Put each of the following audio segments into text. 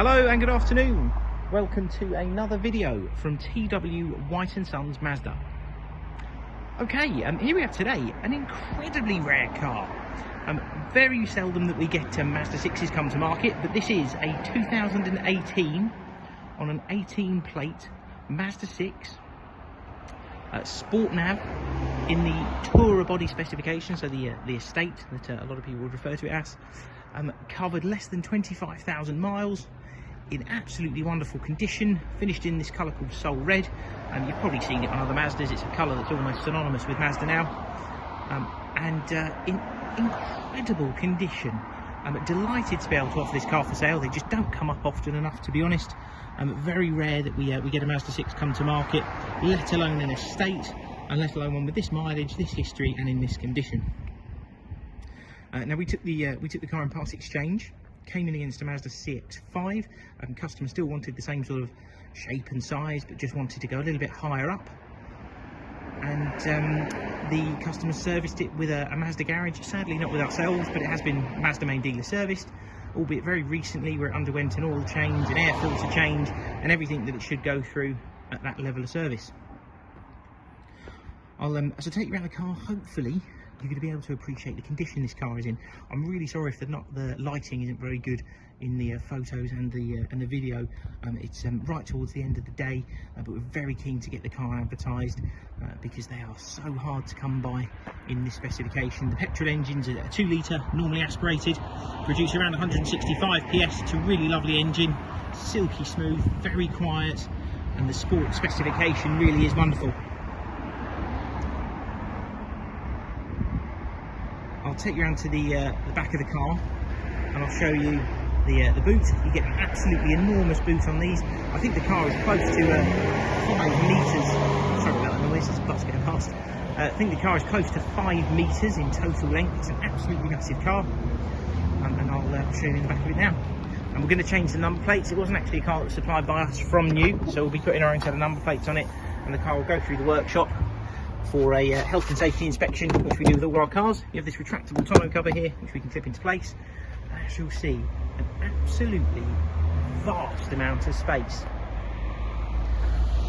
Hello and good afternoon. Welcome to another video from T.W White Sons Mazda. Okay, here we have today an incredibly rare car. Very seldom that we get Mazda6s come to market, but this is a 2018 on an 18 plate Mazda6 Sport Nav in the Tourer body specification, so the estate that a lot of people would refer to it as. Covered less than 25,000 miles, in absolutely wonderful condition, finished in this colour called Soul Red. You've probably seen it on other Mazdas. It's a colour that's almost synonymous with Mazda now, in incredible condition. Delighted to be able to offer this car for sale. They just don't come up often enough, to be honest. Very rare that we get a Mazda6 come to market, let alone an estate, and let alone one with this mileage, this history, and in this condition. Now we took the car in part exchange. Came in against a Mazda CX-5. Customer still wanted the same sort of shape and size, but just wanted to go a little bit higher up. And the customer serviced it with a Mazda garage. Sadly, not with ourselves, but it has been Mazda main dealer serviced, albeit very recently, where it underwent an oil change, an air filter change, and everything that it should go through at that level of service. As I take you around the car, hopefully you're going to be able to appreciate the condition this car is in. I'm really sorry if the lighting isn't very good in the photos and the video. It's right towards the end of the day, but we're very keen to get the car advertised because they are so hard to come by in this specification. The petrol engines are a 2 litre, normally aspirated, produce around 165 PS. It's a really lovely engine, silky smooth, very quiet, and the sport specification really is wonderful. I'll take you around to the back of the car and I'll show you the boot. You get an absolutely enormous boot on these. I think the car is close to 5 metres. Sorry about that noise, there's a bus getting past. I think the car is close to 5 metres in total length. It's an absolutely massive car, and I'll show you in the back of it now. And we're going to change the number plates. It wasn't actually a car that was supplied by us from new, so we'll be putting our own set of number plates on it, and the car will go through the workshop for a health and safety inspection, which we do with all our cars. You have this retractable tonneau cover here, which we can clip into place. As you'll see, an absolutely vast amount of space.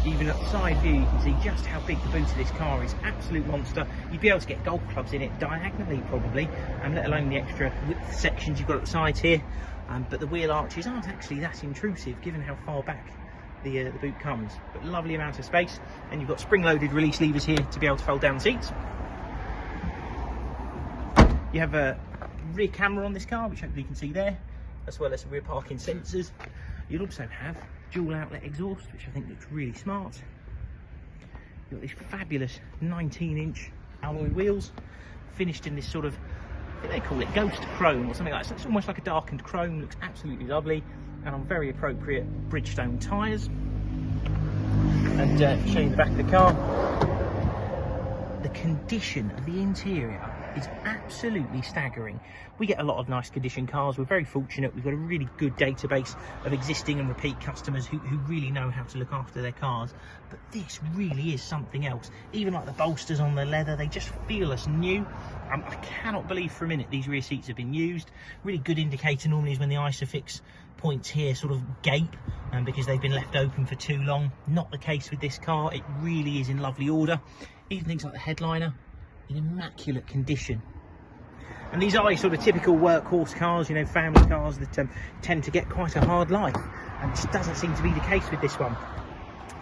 Even at side view, you can see just how big the boot of this car is. Absolute monster. You'd be able to get golf clubs in it diagonally, probably, and let alone the extra width sections you've got at the sides here. But the wheel arches aren't actually that intrusive, given how far back the boot comes. But lovely amount of space, and you've got spring-loaded release levers here to be able to fold down the seats. You have a rear camera on this car, which hopefully you can see there, as well as rear parking sensors. You'll also have dual outlet exhaust, which I think looks really smart. You've got these fabulous 19-inch alloy wheels, finished in this sort of, I think they call it ghost chrome or something like that. It's almost like a darkened chrome, looks absolutely lovely. And on very appropriate Bridgestone tyres. And show you the back of the car. The condition of the interior is absolutely staggering. We get a lot of nice condition cars. We're very fortunate. We've got a really good database of existing and repeat customers who really know how to look after their cars. But this really is something else. Even like the bolsters on the leather, they just feel as new. I cannot believe for a minute these rear seats have been used. Really good indicator normally is when the ISOFIX points here sort of gape because they've been left open for too long. Not the case with this car. It really is in lovely order. Even things like the headliner in immaculate condition. And these are sort of typical workhorse cars, you know, family cars that tend to get quite a hard life, and it just doesn't seem to be the case with this one.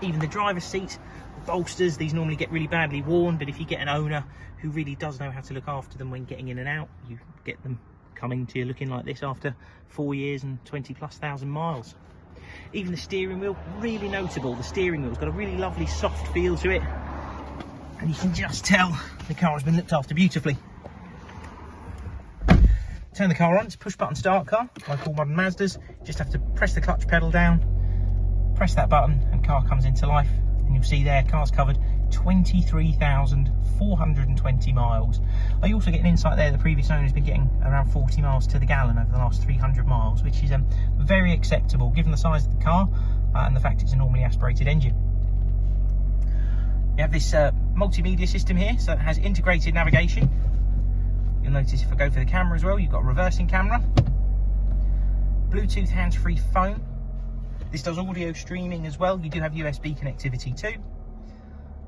Even the driver's seat, the bolsters, these normally get really badly worn, but if you get an owner who really does know how to look after them when getting in and out, you get them coming to you looking like this after 4 years and 20,000+ miles. Even the steering wheel, really notable. The steering wheel's got a really lovely soft feel to it, and you can just tell the car has been looked after beautifully. Turn the car on, it's a push button start car, like all modern Mazdas. You just have to press the clutch pedal down, press that button, and car comes into life. And you'll see there, car's covered 23,420 miles. You also get an insight there, the previous owner has been getting around 40 miles to the gallon over the last 300 miles, which is very acceptable given the size of the car and the fact it's a normally aspirated engine. You have this multimedia system here, so it has integrated navigation. You'll notice if I go for the camera as well, you've got a reversing camera, Bluetooth hands-free phone, This does audio streaming as well. You do have USB connectivity too.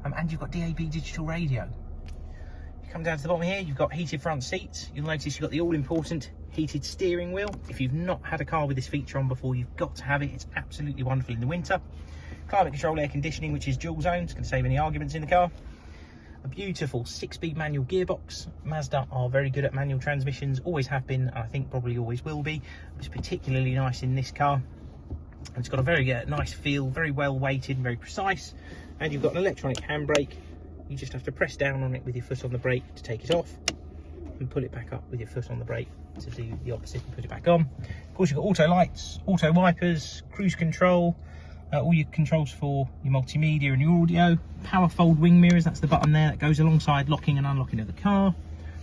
And you've got DAB digital radio. You come down to the bottom here, you've got heated front seats. You'll notice you've got the all-important heated steering wheel. If you've not had a car with this feature on before, you've got to have it. It's absolutely wonderful in the winter. Climate control air conditioning, which is dual zone. It's going to save any arguments in the car. A beautiful 6-speed manual gearbox. Mazda are very good at manual transmissions, always have been, I think probably always will be. It's particularly nice in this car. And it's got a very nice feel, very well weighted and very precise. And you've got an electronic handbrake. You just have to press down on it with your foot on the brake to take it off, and pull it back up with your foot on the brake to do the opposite and put it back on. Of course, you've got auto lights, auto wipers, cruise control, all your controls for your multimedia and your audio. Power fold wing mirrors, that's the button there that goes alongside locking and unlocking of the car.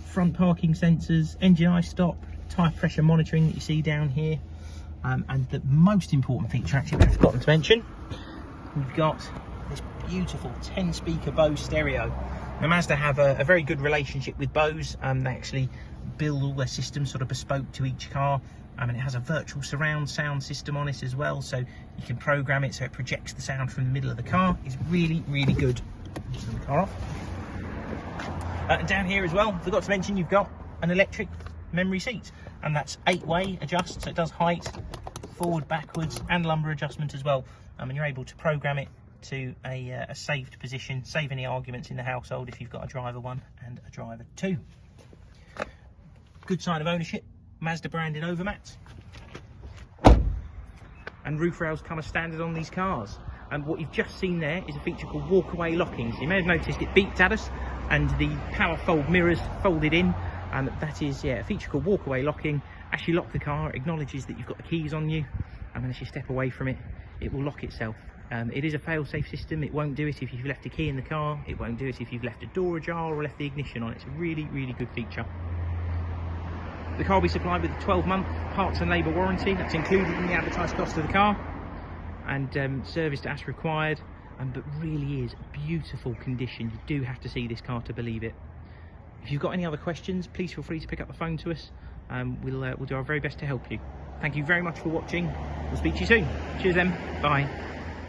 Front parking sensors, engine eye stop, tyre pressure monitoring that you see down here. And the most important feature, actually, I've forgotten to mention, we've got this beautiful 10-speaker Bose stereo. Now, Mazda have a very good relationship with Bose. They actually build all their systems sort of bespoke to each car. And it has a virtual surround sound system on it as well, so you can program it so it projects the sound from the middle of the car. It's really, really good. Just turn the car off. And down here as well, forgot to mention, you've got an electric memory seat, and that's 8-way adjust, so it does height, forward, backwards, and lumbar adjustment as well. And you're able to program it to a saved position, save any arguments in the household if you've got a driver 1 and a driver 2. Good sign of ownership. Mazda branded overmats, and roof rails come as standard on these cars. And what you've just seen there is a feature called walkaway locking. So you may have noticed it beeped at us, and the power fold mirrors folded in, and that is a feature called walkaway locking. As you lock the car, it acknowledges that you've got the keys on you, and then as you step away from it, it will lock itself. It is a fail-safe system. It won't do it if you've left a key in the car. It won't do it if you've left a door ajar or left the ignition on. It's a really, really good feature. The car will be supplied with a 12-month parts and labour warranty. That's included in the advertised cost of the car, and serviced as required. But really is beautiful condition. You do have to see this car to believe it. If you've got any other questions, please feel free to pick up the phone to us. We'll do our very best to help you. Thank you very much for watching. We'll speak to you soon. Cheers then. Bye.